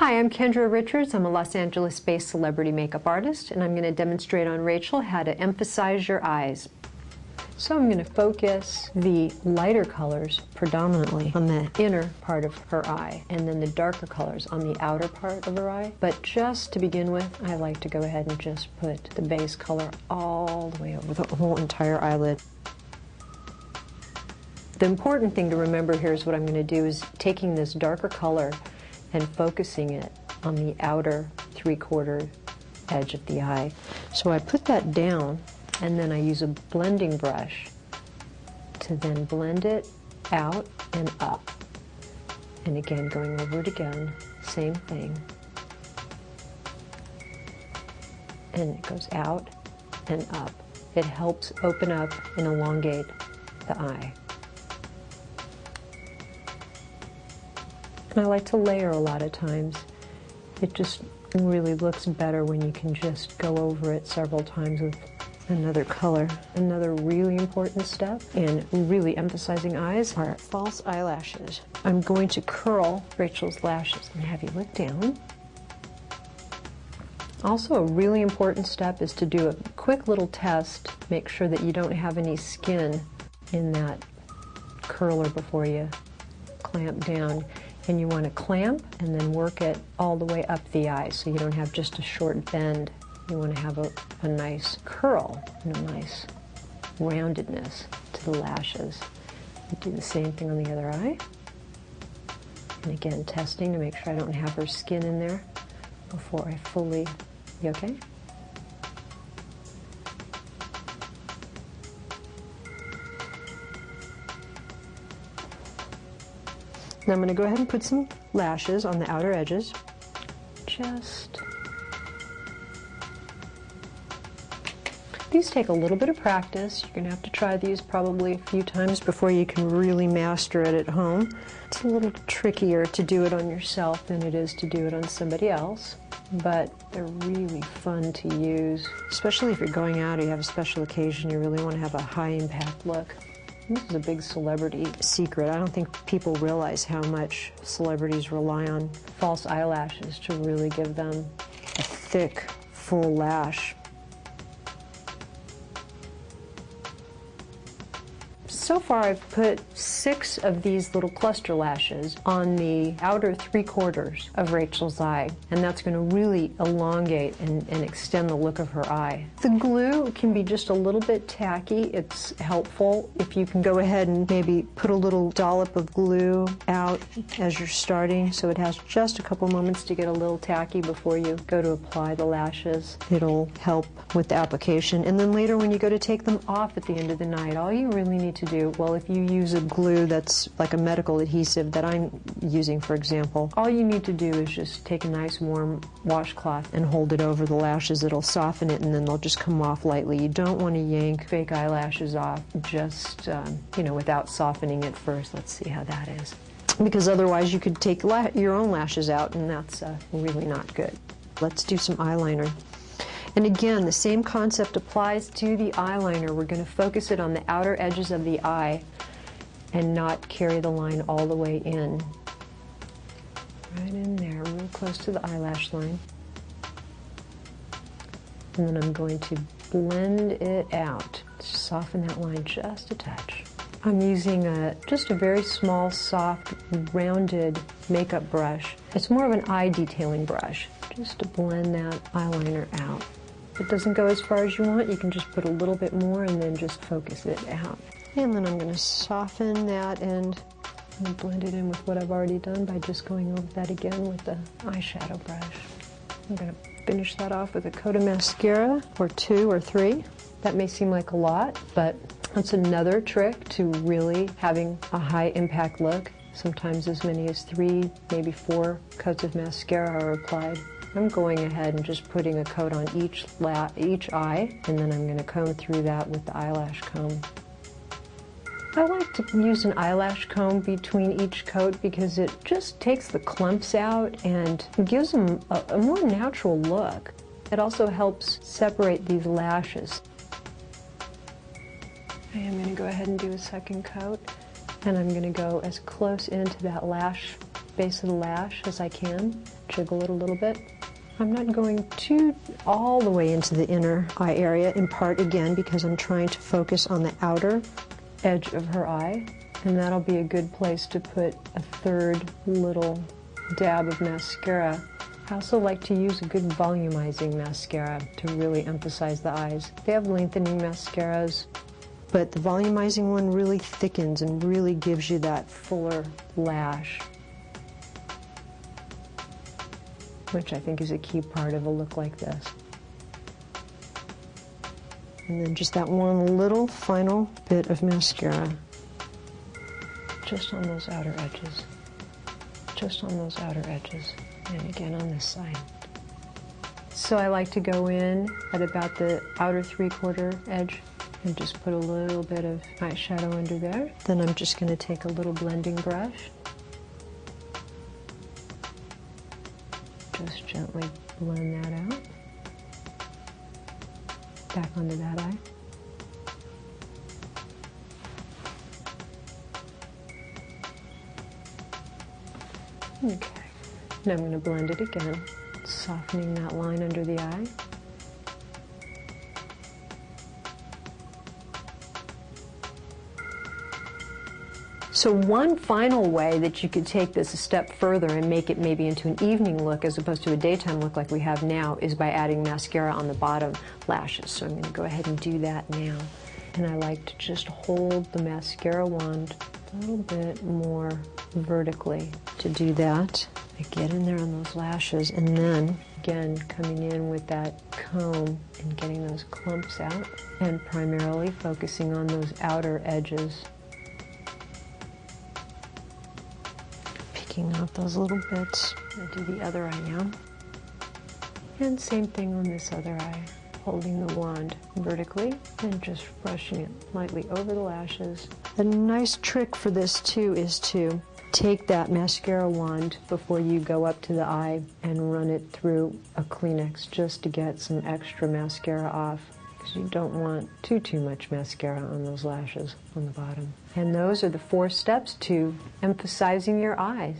Hi, I'm Kendra Richards. I'm a Los Angeles-based celebrity makeup artist, and I'm going to demonstrate on Rachel how to emphasize your eyes. So I'm going to focus the lighter colors predominantly on the inner part of her eye, and then the darker colors on the outer part of her eye. But just to begin with, I like to go ahead and just put the base color all the way over the whole entire eyelid. The important thing to remember here is what I'm going to do is taking this darker color and focusing it on the outer three-quarter edge of the eye. So I put that down, and then I use a blending brush to then blend it out and up. And again, going over it again, same thing. And it goes out and up. It helps open up and elongate the eye. And I like to layer a lot of times. It just really looks better when you can just go over it several times with another color. Another really important step in really emphasizing eyes are false eyelashes. I'm going to curl Rachel's lashes and have you look down. Also, a really important step is to do a quick little test. Make sure that you don't have any skin in that curler before you clamp down. And you want to clamp and then work it all the way up the eye so you don't have just a short bend. You want to have a nice curl and a nice roundedness to the lashes. I do the same thing on the other eye. And again, testing to make sure I don't have her skin in there before I fully, you okay? Now I'm going to go ahead and put some lashes on the outer edges. These take a little bit of practice. You're going to have to try these probably a few times before you can really master it at home. It's a little trickier to do it on yourself than it is to do it on somebody else, but they're really fun to use, especially if you're going out or you have a special occasion, you really want to have a high impact look. This is a big celebrity secret. I don't think people realize how much celebrities rely on false eyelashes to really give them a thick, full lash. So far I've put 6 of these little cluster lashes on the outer three-quarters of Rachel's eye, and that's going to really elongate and extend the look of her eye. The glue can be just a little bit tacky. It's helpful if you can go ahead and maybe put a little dollop of glue out as you're starting so it has just a couple moments to get a little tacky before you go to apply the lashes. It'll help with the application, and then later when you go to take them off at the end of the night, all you really need to do, well, if you use a glue that's like a medical adhesive that I'm using, for example, all you need to do is just take a nice warm washcloth and hold it over the lashes. It'll soften it and then they'll just come off lightly. You don't want to yank fake eyelashes off just, without softening it first. Let's see how that is. Because otherwise you could take your own lashes out and that's really not good. Let's do some eyeliner. And again, the same concept applies to the eyeliner. We're going to focus it on the outer edges of the eye and not carry the line all the way in. Right in there, real close to the eyelash line. And then I'm going to blend it out. Soften that line just a touch. I'm using just a very small, soft, rounded makeup brush. It's more of an eye detailing brush, just to blend that eyeliner out. If it doesn't go as far as you want, you can just put a little bit more and then just focus it out. And then I'm going to soften that and blend it in with what I've already done by just going over that again with the eyeshadow brush. I'm going to finish that off with a coat of mascara, or 2 or 3. That may seem like a lot, but that's another trick to really having a high impact look. Sometimes as many as 3, maybe 4 coats of mascara are applied. I'm going ahead and just putting a coat on each eye, and then I'm going to comb through that with the eyelash comb. I like to use an eyelash comb between each coat because it just takes the clumps out and gives them a more natural look. It also helps separate these lashes. I am going to go ahead and do a second coat, and I'm going to go as close into that lash base of the lash as I can, jiggle it a little bit. I'm not going all the way into the inner eye area, in part again because I'm trying to focus on the outer edge of her eye, and that'll be a good place to put a third little dab of mascara. I also like to use a good volumizing mascara to really emphasize the eyes. They have lengthening mascaras, but the volumizing one really thickens and really gives you that fuller lash, which I think is a key part of a look like this. And then just that one little final bit of mascara, just on those outer edges, just on those outer edges, and again on this side. So I like to go in at about the outer 3/4 edge and just put a little bit of eyeshadow under there. Then I'm just going to take a little blending brush, just gently blend that out. Back onto that eye. Okay, now I'm going to blend it again, softening that line under the eye. So one final way that you could take this a step further and make it maybe into an evening look as opposed to a daytime look like we have now is by adding mascara on the bottom lashes. So I'm going to go ahead and do that now. And I like to just hold the mascara wand a little bit more vertically to do that. I get in there on those lashes and then again coming in with that comb and getting those clumps out and primarily focusing on those outer edges. Picking out those little bits. I do the other eye now. And same thing on this other eye. Holding the wand vertically and just brushing it lightly over the lashes. A nice trick for this too is to take that mascara wand before you go up to the eye and run it through a Kleenex just to get some extra mascara off, because you don't want too much mascara on those lashes on the bottom. And those are the 4 steps to emphasizing your eyes.